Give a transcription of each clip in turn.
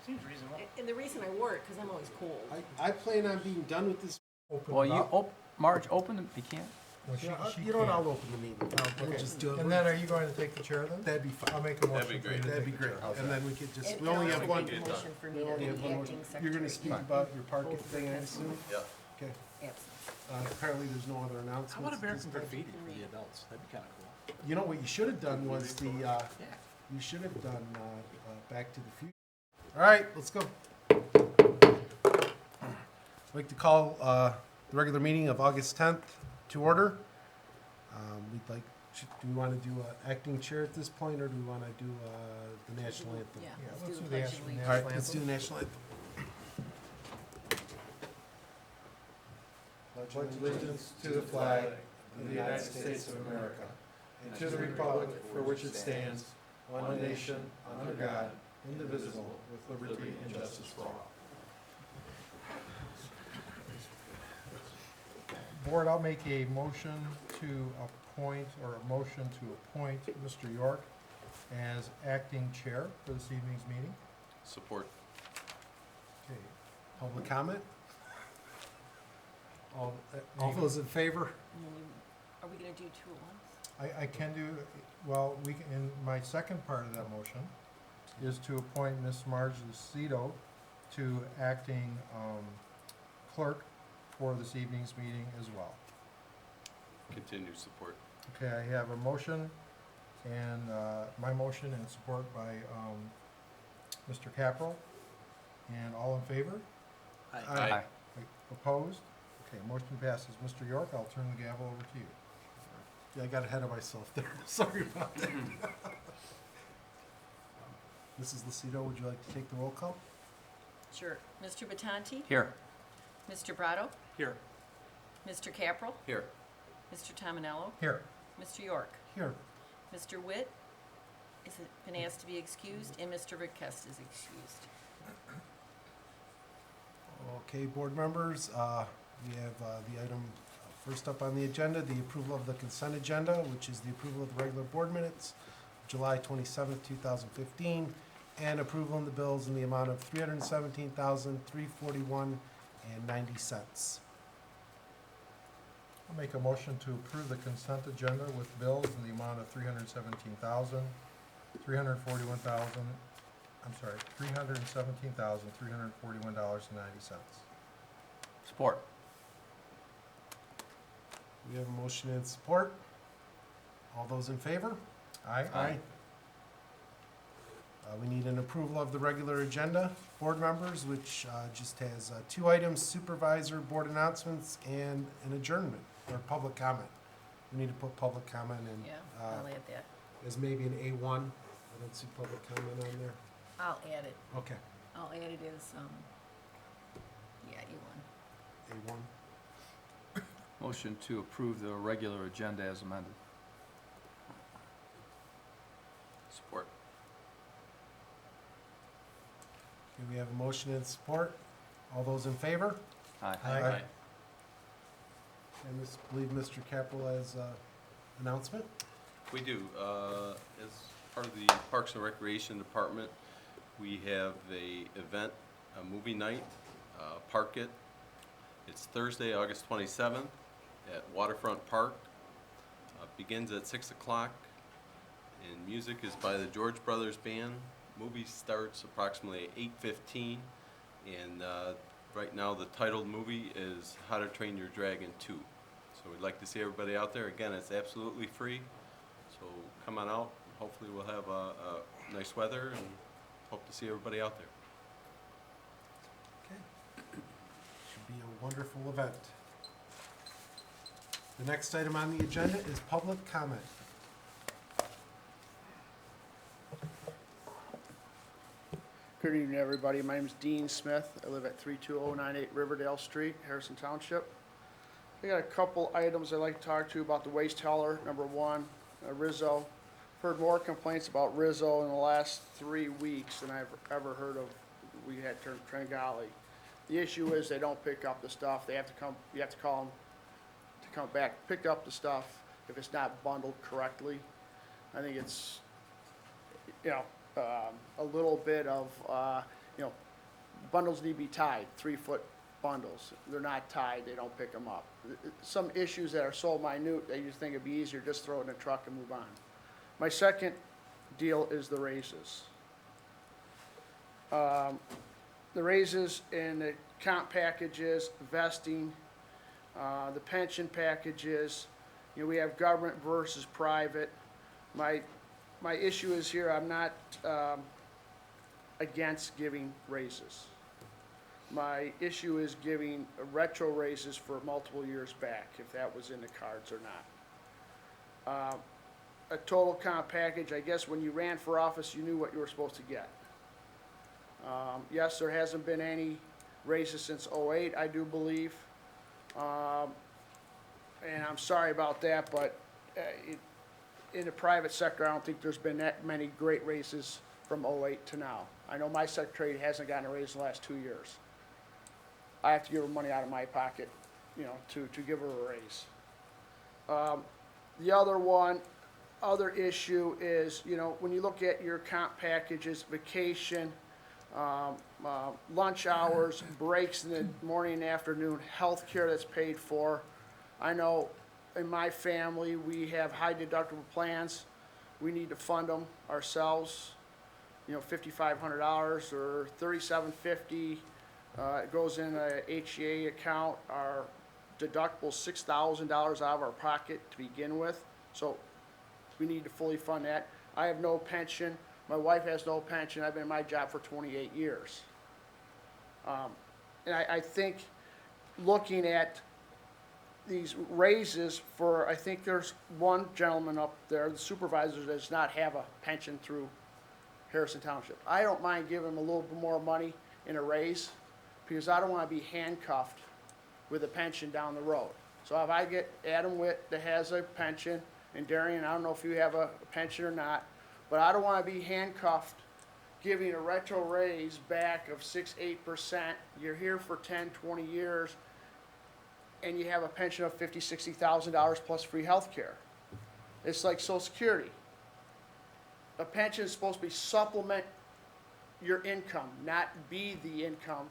Seems reasonable. And the reason I wore it, because I'm always cold. I plan on being done with this. Open Well, it you, up. Marge, open them, you can't? Well, You know what, can. I'll open the meeting. We'll Okay. just do it. And then are you going to take the chair then? That'd be I'll fine. make a motion. That'd be for you great. to That'd be take the great. chair. And then we could just, And we only also have one. make a motion for me We to only be have one acting motion. You're gonna speak secretary. about your parking Both thing, I because assume? Yeah. Okay. Absence. Apparently there's no other announcements. How about a at American this time. graffiti for the adults? That'd be kinda cool. You know what you should have done was Yeah. you should have done, Back to the Future. All right, let's go. I'd like to call, the regular meeting of August 10th to order. Do we want to do acting chair at this point, or do we want to do, the national anthem? Yeah, Yeah, let's let's do do the the pledge of national allegiance. All right, let's do the national anthem. Pledge allegiance to the flag of the United States of America and to the republic for which it stands, one nation, under God, indivisible, with liberty and justice for all. Board, I'll make a motion to appoint, or a motion to appoint Mr. York as acting chair for this evening's meeting. Support. Okay, public comment? All those in favor? And then are we gonna do two at once? I can do, well, we can, in my second part of that motion is to appoint Miss Marge Lucido to acting, clerk for this evening's meeting as well. Continue support. Okay, I have a motion and, my motion and support by, Mr. Capral. And all in favor? Aye. Opposed? Okay, motion passes. Mr. York, I'll turn the gavel over to you. Yeah, I got ahead of myself there. Sorry about that. Mrs. Lucido, would you like to take the roll call? Sure. Mr. Batanti? Here. Mr. Brado? Here. Mr. Capral? Here. Mr. Tominello? Here. Mr. York? Here. Mr. Witt is been asked to be excused, and Mr. Rickest is excused. Okay, board members, we have the item first up on the agenda, the approval of the consent agenda, which is the approval of the regular board minutes, July 27th, 2015, and approval of the bills in the amount of $317,341.90. I'll make a motion to approve the consent agenda with bills in the amount of $317,341.90. Support. We have a motion and support. All those in favor? Aye. We need an approval of the regular agenda, board members, which just has two items, supervisor, board announcements, and an adjournment, or public comment. We need to put public comment in. Yeah, I'll add that. As maybe an A1. I don't see public comment on there. I'll add it. Okay, I'll add it as, yeah, E1. A1. Motion to approve the regular agenda as amended. Support. Okay, we have a motion and support. All those in favor? Aye. Aye. I believe Mr. Capel has announcement. We do. As part of the Parks and Recreation Department, we have a event, a movie night, Park It. It's Thursday, August 27th at Waterfront Park. Begins at 6 o'clock, and music is by the George Brothers Band. Movie starts approximately at 8:15, and right now the titled movie is How to Train Your Dragon 2. So we'd like to see everybody out there. Again, it's absolutely free, so come on out. Hopefully we'll have nice weather, and hope to see everybody out there. Okay. Should be a wonderful event. The next item on the agenda is public comment. Good evening, everybody. My name is Dean Smith. I live at 32098 Riverdale Street, Harrison Township. I got a couple items I'd like to talk to you about the waste hauler. Number one, Rizzo. Heard more complaints about Rizzo in the last 3 weeks than I've ever heard of. We had Trengali. The issue is they don't pick up the stuff. They have to come. You have to call them to come back, pick up the stuff if it's not bundled correctly. I think it's, a little bit of you know, bundles need to be tied, 3-foot bundles. They're not tied, they don't pick them up. Some issues that are so minute that you think it'd be easier, just throw it in a truck and move on. My second deal is the raises. The raises in the comp packages, vesting, the pension packages, you know, we have government versus private. My issue is here, I'm not, against giving raises. My issue is giving retro raises for multiple years back, if that was in the cards or not. A total comp package, I guess when you ran for office, you knew what you were supposed to get. Yes, there hasn't been any raises since '08, I do believe. And I'm sorry about that, but in the private sector, I don't think there's been that many great raises from '08 to now. I know my secretary hasn't gotten a raise in the last 2 years. I have to give her money out of my pocket, you know, to give her a raise. The other issue is, you know, when you look at your comp packages, vacation, lunch hours, breaks in the morning and afternoon, health care that's paid for. I know in my family, we have high deductible plans. We need to fund them ourselves, you know, $5,500 or $3,750. It goes in a HEA account. Our deductible $6,000 out of our pocket to begin with, so we need to fully fund that. I have no pension. My wife has no pension. I've been in my job for 28 years. And I think looking at these raises for, I think there's one gentleman up there, the supervisor, does not have a pension through Harrison Township. I don't mind giving him a little bit more money in a raise, because I don't want to be handcuffed with a pension down the road. So if I get Adam Witt that has a pension, and Darian, I don't know if you have a pension or not, but I don't want to be handcuffed giving a retro raise back of 6-8%. You're here for 10, 20 years, and you have a pension of $50,000, $60,000 plus free health care. It's like Social Security. A pension is supposed to be supplement your income, not be the income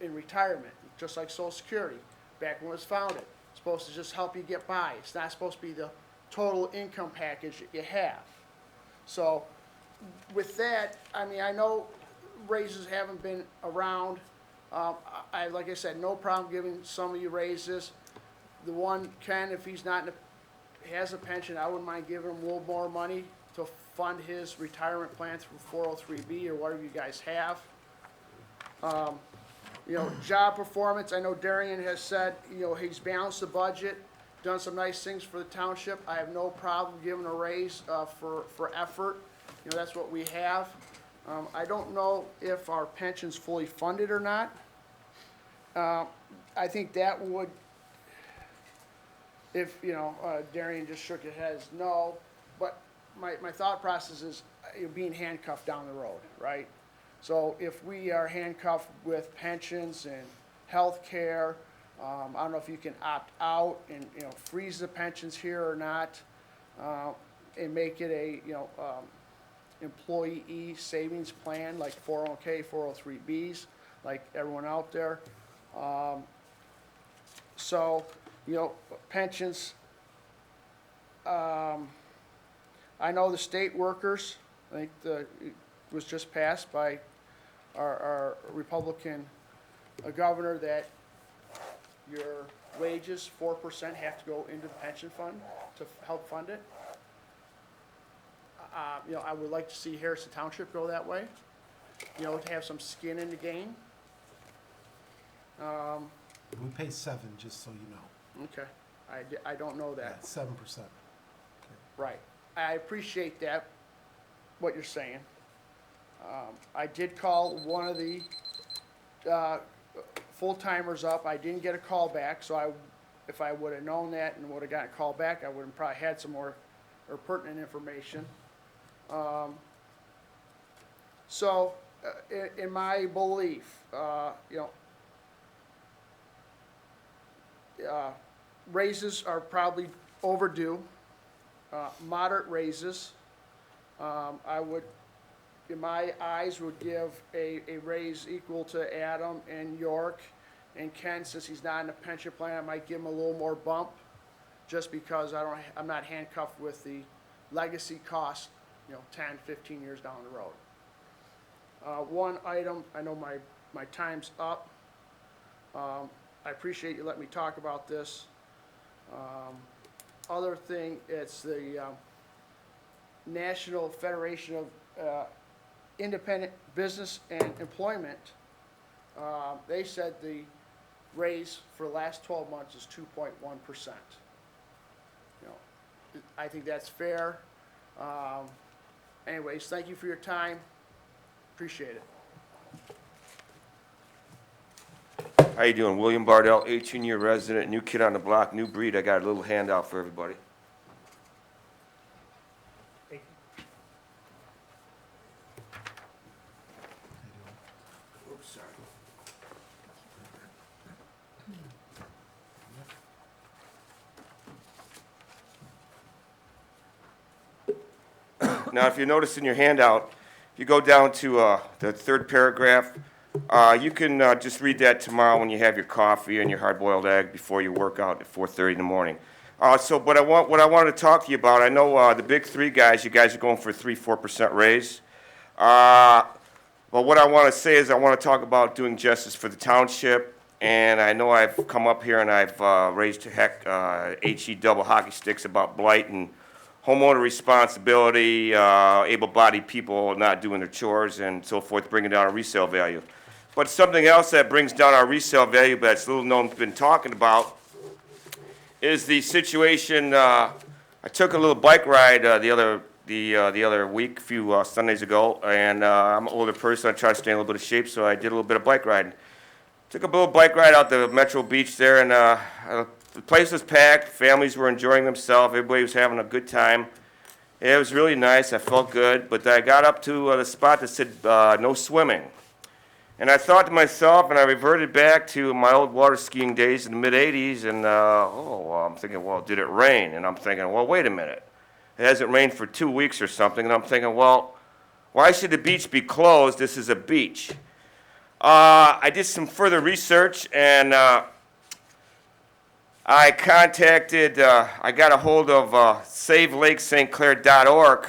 in retirement, just like Social Security, back when it was founded. It's supposed to just help you get by. It's not supposed to be the total income package that you have. So with that, I mean, I know raises haven't been around. Like I said, no problem giving some of you raises. The one Ken, if he's not has a pension, I wouldn't mind giving him a little more money to fund his retirement plan through 403B or whatever you guys have. You know, job performance, I know Darian has said, you know, he's balanced the budget, done some nice things for the township. I have no problem giving a raise for effort. You know, that's what we have. I don't know if our pension's fully funded or not. I think that would, if, you know, Darian just shook his head, no. But my thought process is being handcuffed down the road, right? So if we are handcuffed with pensions and health care, I don't know if you can opt out and, you know, freeze the pensions here or not, and make it a, you know, employee savings plan like 401k, 403bs, like everyone out there. So, you know, pensions, I know the state workers, I think it was just passed by our Republican governor that your wages, 4% have to go into the pension fund to help fund it. You know, I would like to see Harrison Township go that way, you know, to have some skin in the game. We pay 7, just so you know. Okay, I don't know that. 7%. Right. I appreciate that, what you're saying. I did call one of the full-timers up. I didn't get a call back, so if I would have known that and would have gotten a call back, I would have probably had some more or pertinent information. So, in my belief, you know, raises are probably overdue, moderate raises. I would in my eyes, would give a raise equal to Adam and York. And Ken, since he's not in the pension plan, I might give him a little more bump, just because I'm not handcuffed with the legacy cost, 10, 15 years down the road. One item, I know my time's up. I appreciate you letting me talk about this. Other thing, it's the National Federation of Independent Business and Employment. They said the raise for the last 12 months is 2.1%. I think that's fair. Anyways, thank you for your time. Appreciate it. How you doing? William Bardell, 18-year resident, new kid on the block, new breed. I got a little handout for everybody. Oops, sorry. Now, if you notice in your handout, if you go down to the third paragraph, you can just read that tomorrow when you have your coffee and your hard-boiled egg before you work out at 4:30 in the morning. What I wanted to talk to you about, I know the big three guys, you guys are going for a 3-4% raise. But what I want to say is I want to talk about doing justice for the township. And I know I've come up here and I've raised HE double hockey sticks about blight and homeowner responsibility, able-bodied people not doing their chores and so forth, bringing down our resale value. But something else that brings down our resale value, but it's little known, been talking about, is the situation. I took a little bike ride the other week, a few Sundays ago, and I'm an older person. I try to stay in a little bit of shape, so I did a little bit of bike riding. Took a little bike ride out the Metro Beach there, and the place was packed. Families were enjoying themselves. Everybody was having a good time. It was really nice. I felt good, but I got up to the spot that said no swimming. And I thought to myself, and I reverted back to my old water skiing days in the mid-'80s, and I'm thinking, well, did it rain? And I'm thinking, well, wait a minute. It hasn't rained for 2 weeks or something, and I'm thinking, well, why should the beach be closed? This is a beach. I did some further research, and I got a hold of SaveLakeSt.Clair.org,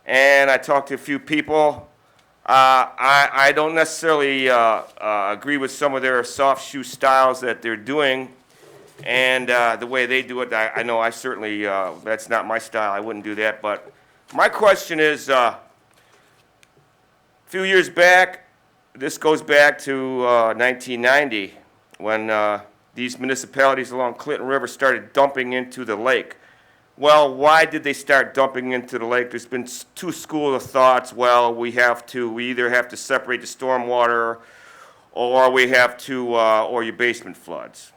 and I talked to a few people. I don't necessarily agree with some of their soft shoe styles that they're doing, and the way they do it. I know I certainly, that's not my style. I wouldn't do that. But my question is, a few years back, this goes back to 1990, when these municipalities along Clinton River started dumping into the lake. Well, why did they start dumping into the lake? There's been two schools of thoughts. Well, we either have to separate the stormwater, or we have to, or your basement floods.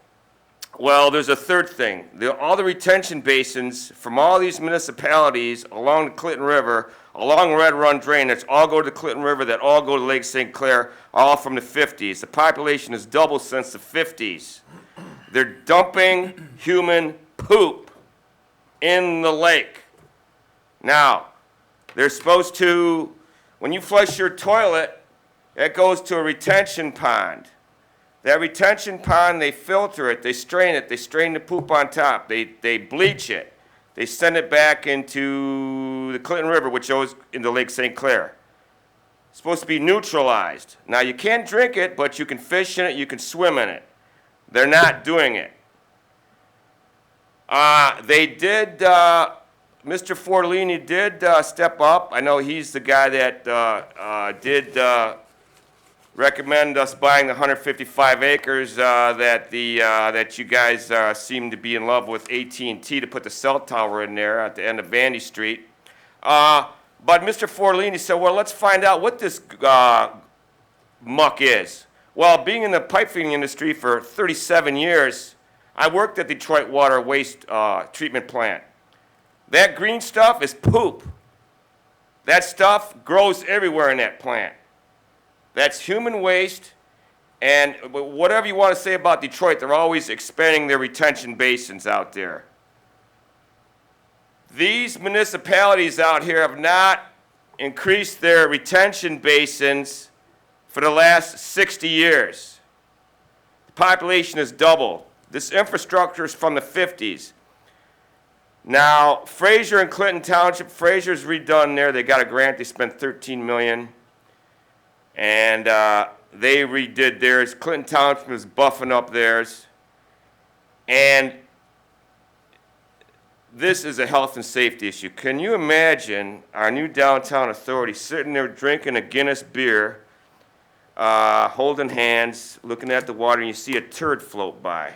Well, there's a third thing. All the retention basins from all these municipalities along the Clinton River, along Red Run Drain, that's all go to the Clinton River, that all go to Lake St. Clair, all from the 50s. The population has doubled since the 50s. They're dumping human poop in the lake. Now, they're supposed to, when you flush your toilet, it goes to a retention pond. That retention pond, they filter it, they strain the poop on top, they bleach it, they send it back into the Clinton River, which goes into Lake St. Clair. It's supposed to be neutralized. Now, you can't drink it, but you can fish in it, you can swim in it. They're not doing it. They did, Mr. Fortolini did step up. I know he's the guy that did recommend us buying the 155 acres that you guys seem to be in love with AT&T to put the cell tower in there at the end of Vandy Street. But Mr. Fortolini said, well, let's find out what this muck is. Well, being in the pipe fitting industry for 37 years, I worked at Detroit Water Waste Treatment Plant. That green stuff is poop. That stuff grows everywhere in that plant. That's human waste, and whatever you want to say about Detroit, they're always expanding their retention basins out there. These municipalities out here have not increased their retention basins for the last 60 years. The population has doubled. This infrastructure is from the 50s. Now, Fraser and Clinton Township, Fraser's redone there. They got a grant. They spent $13 million. And they redid theirs. Clinton Township is buffing up theirs. And this is a health and safety issue. Can you imagine our new downtown authority sitting there drinking a Guinness beer, holding hands, looking at the water, and you see a turd float by?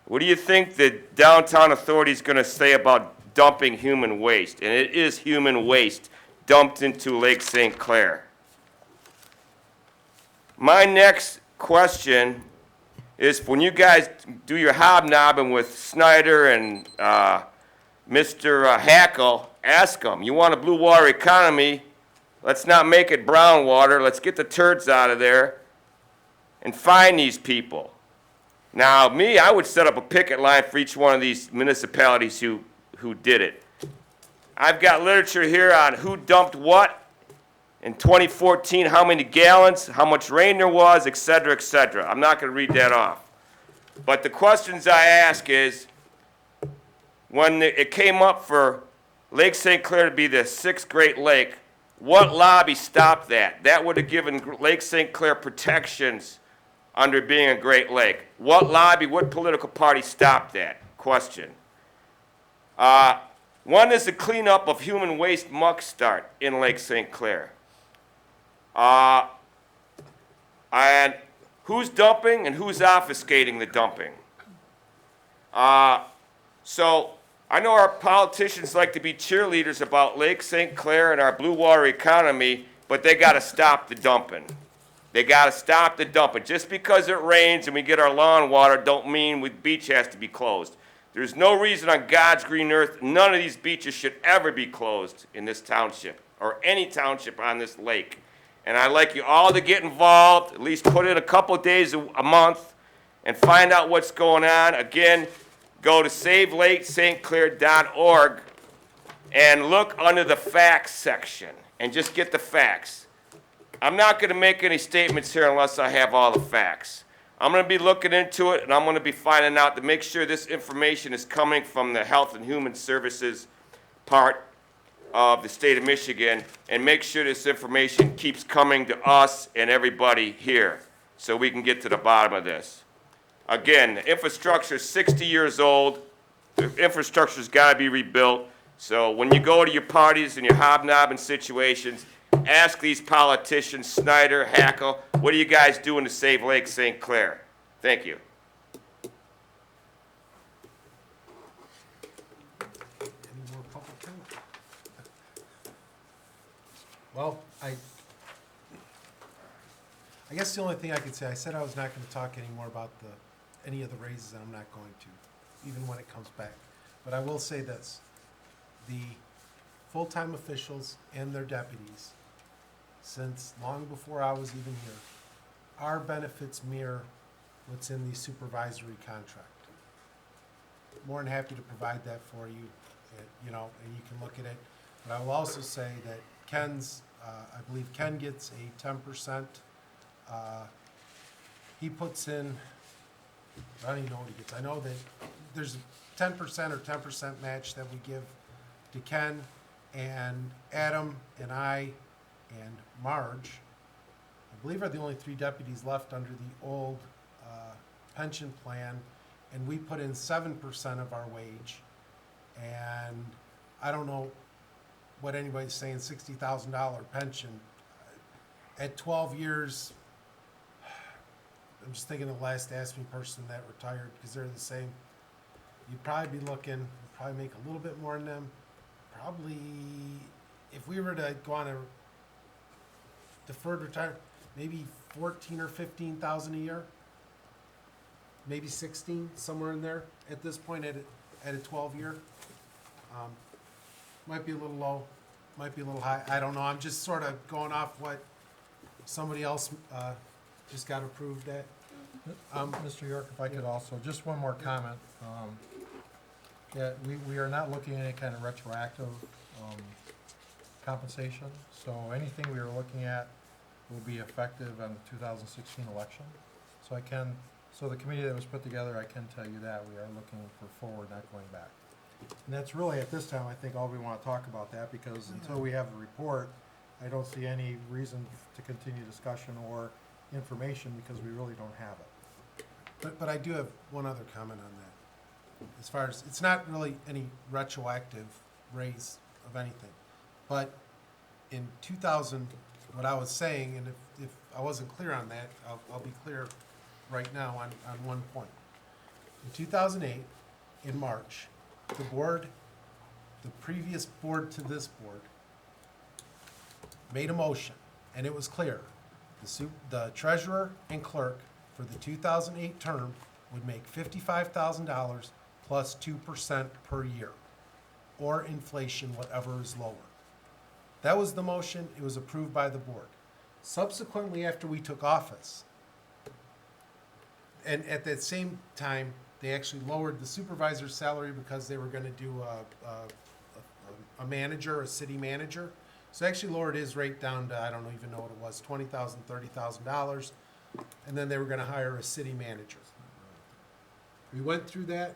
What do you think the downtown authority is going to say about dumping human waste? And it is human waste dumped into Lake St. Clair. My next question is, when you guys do your hobnobbing with Snyder and Mr. Hackle, ask them, you want a blue water economy, let's not make it brown water, let's get the turds out of there and find these people. Now, me, I would set up a picket line for each one of these municipalities who did it. I've got literature here on who dumped what in 2014, how many gallons, how much rain there was, et cetera, et cetera. I'm not going to read that off. But the questions I ask is, when it came up for Lake St. Clair to be the 6th Great Lake, what lobby stopped that? That would have given Lake St. Clair protections under being a Great Lake. What lobby, what political party stopped that? Question. When does the cleanup of human waste muck start in Lake St. Clair? And who's dumping and who's obfuscating the dumping? So I know our politicians like to be cheerleaders about Lake St. Clair and our blue water economy, but they got to stop the dumping. They got to stop the dumping. Just because it rains and we get our lawn water don't mean the beach has to be closed. There's no reason on God's green earth none of these beaches should ever be closed in this township or any township on this lake. And I'd like you all to get involved, at least put in a couple days a month and find out what's going on. Again, go to SaveLakeSt.Clair.org and look under the facts section and just get the facts. I'm not going to make any statements here unless I have all the facts. I'm going to be looking into it, and I'm going to be finding out to make sure this information is coming from the Health and Human Services part of the state of Michigan, and make sure this information keeps coming to us and everybody here so we can get to the bottom of this. Again, the infrastructure is 60 years old. The infrastructure's got to be rebuilt. So when you go to your parties and your hobnobbing situations, ask these politicians, Snyder, Hackle, what are you guys doing to save Lake St. Clair? Thank you. Any more public comment? Well, I guess the only thing I could say, I said I was not going to talk anymore about any of the raises, and I'm not going to, even when it comes back. But I will say this, the full-time officials and their deputies, since long before I was even here, our benefits mirror what's in the supervisory contract. More than happy to provide that for you, and you can look at it. But I will also say that Ken's, I believe Ken gets a 10%. He puts in, I don't even know what he gets. I know that there's a 10% or 10% match that we give to Ken, and Adam and I and Marge, I believe, are the only 3 deputies left under the old pension plan, and we put in 7% of our wage. And I don't know what anybody's saying, $60,000 pension. At 12 years, I'm just thinking of the last ASME person that retired, because they're the same. You'd probably be looking, probably make a little bit more than them. Probably, if we were to go on a deferred retirement, maybe 14 or 15,000 a year, maybe 16, somewhere in there at this point at a 12-year. Might be a little low, might be a little high. I don't know. I'm just sort of going off what somebody else just got approved at. Mr. York, if I could also, just one more comment. Yeah, we are not looking at any kind of retroactive compensation. So anything we are looking at will be effective on the 2016 election. So the committee that was put together, I can tell you that, we are looking for forward, not going back. And that's really, at this time, I think all we want to talk about that, because until we have a report, I don't see any reason to continue discussion or information, because we really don't have it. But I do have one other comment on that. As far as, it's not really any retroactive raise of anything. But in 2000, what I was saying, and if I wasn't clear on that, I'll be clear right now on one point. In 2008, in March, the board, the previous board to this board, made a motion, and it was clear. The treasurer and clerk for the 2008 term would make $55,000 plus 2% per year, or inflation, whatever is lower. That was the motion. It was approved by the board. Subsequently, after we took office, and at that same time, they actually lowered the supervisor's salary because they were gonna do a manager, a city manager. So they actually lowered his rate down to, I don't even know what it was, $20,000, $30,000. And then they were gonna hire a city manager. We went through that.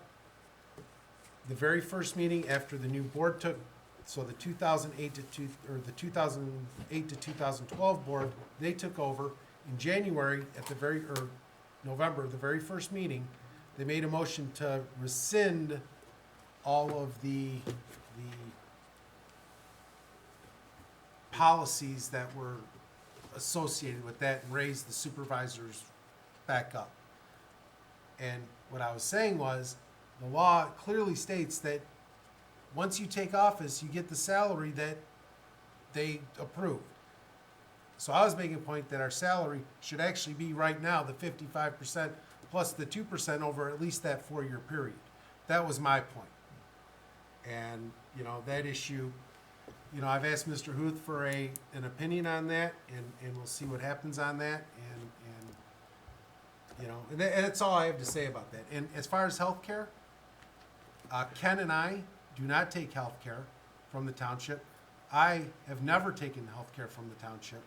The very first meeting after the new board took, so the 2008 to 2012 board, they took over in January or November, the very first meeting. They made a motion to rescind all of the policies that were associated with that and raise the supervisors back up. And what I was saying was, the law clearly states that once you take office, you get the salary that they approved. So I was making a point that our salary should actually be right now the 55% plus the 2% over at least that 4-year period. That was my point. And, that issue, I've asked Mr. Huth for an opinion on that, and we'll see what happens on that. And that's all I have to say about that. And as far as healthcare, Ken and I do not take healthcare from the township. I have never taken healthcare from the township.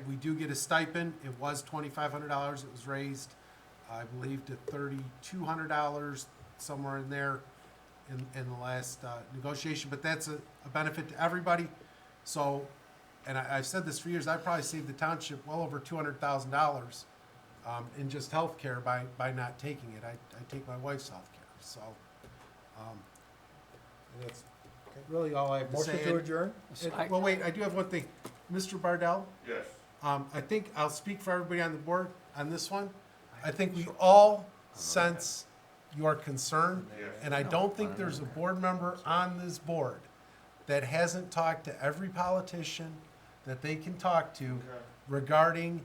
We do get a stipend. It was $2,500. It was raised, I believe, to $3,200, somewhere in there in the last negotiation. But that's a benefit to everybody. So, and I've said this for years, I probably saved the township well over $200,000 in just healthcare by not taking it. I take my wife's healthcare. So, and that's really all I have to say. Motion to adjourn? Well, wait, I do have one thing. Mr. Bardell? Yes. I think I'll speak for everybody on the board on this one. I think we all sense your concern, and I don't think there's a board member on this board that hasn't talked to every politician that they can talk to regarding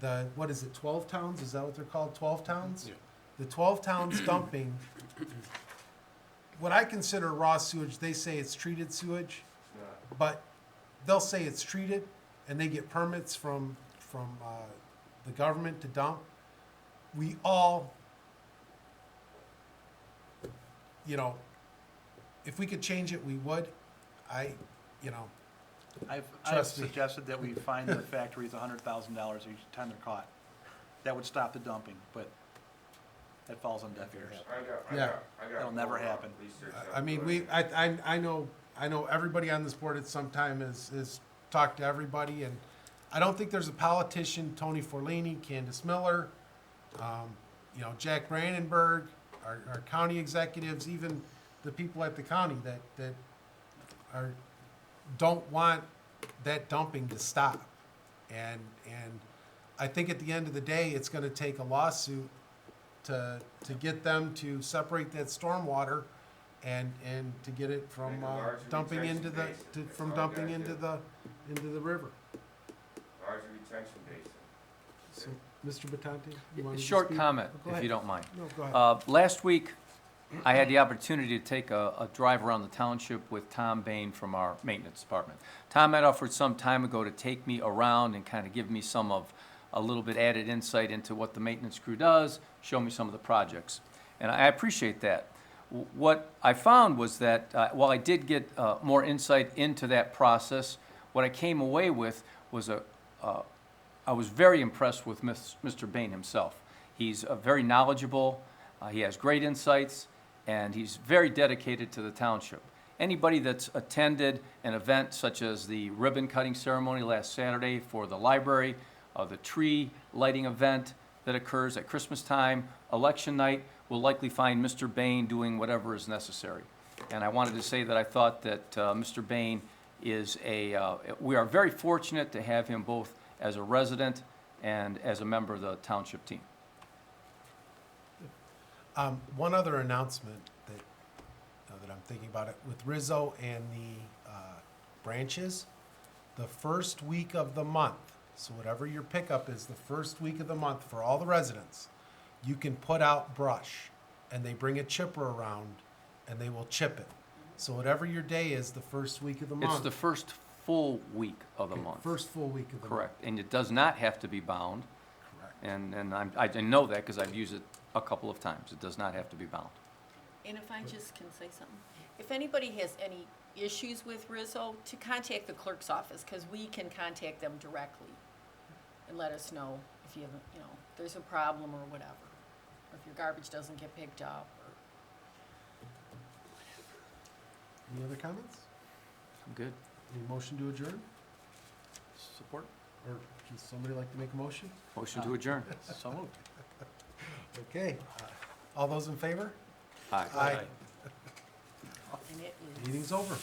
the, 12 towns? Is that what they're called, 12 towns? Yeah. The 12 towns dumping what I consider raw sewage. They say it's treated sewage, but they'll say it's treated, and they get permits from the government to dump. We all, if we could change it, we would. I've Trust me. suggested that we fine the factories $100,000 each time they're caught. That would stop the dumping, but that falls on deaf ears. That'll never happen. I mean, I know everybody on this board at some time has talked to everybody, and I don't think there's a politician, Tony Forlini, Candace Miller, Jack Brandenburg, our county executives, even the people at the county that don't want that dumping to stop. And I think at the end of the day, it's gonna take a lawsuit to get them to separate that stormwater and to get it from dumping into the river. Larger retention basin. So, Mr. Batante, you wanted to Short speak? comment, Go if ahead. you don't mind. No, go ahead. Last week, I had the opportunity to take a drive around the township with Tom Bain from our maintenance department. Tom had offered some time ago to take me around and kind of give me a little bit added insight into what the maintenance crew does, show me some of the projects. And I appreciate that. What I found was that while I did get more insight into that process, what I came away with was I was very impressed with Mr. Bain himself. He's very knowledgeable, he has great insights, and he's very dedicated to the township. Anybody that's attended an event such as the ribbon cutting ceremony last Saturday for the library, the tree lighting event that occurs at Christmas time, election night, will likely find Mr. Bain doing whatever is necessary. And I wanted to say that I thought that Mr. Bain is we are very fortunate to have him both as a resident and as a member of the township team. One other announcement that, that I'm thinking about it, with Rizzo and the branches, the first week of the month, so whatever your pickup is, the first week of the month for all the residents, you can put out brush, and they bring a chipper around, and they will chip it. So whatever your day is, the first week of the month. It's the first full week of the month. First full week of the month. Correct, and it does not have to be bound, Correct. and I know that because I've used it a couple of times. It does not have to be bound. And if I just can say something, if anybody has any issues with Rizzo, to contact the clerk's office, because we can contact them directly and let us know if you have, if there's a problem or whatever, or if your garbage doesn't get picked up, or. Any other comments? I'm good. Any motion to adjourn? Support? Or does somebody like to make a motion? Motion to adjourn. So moved. Okay, all those in favor? Aye. Aye. And it is. Meeting's over.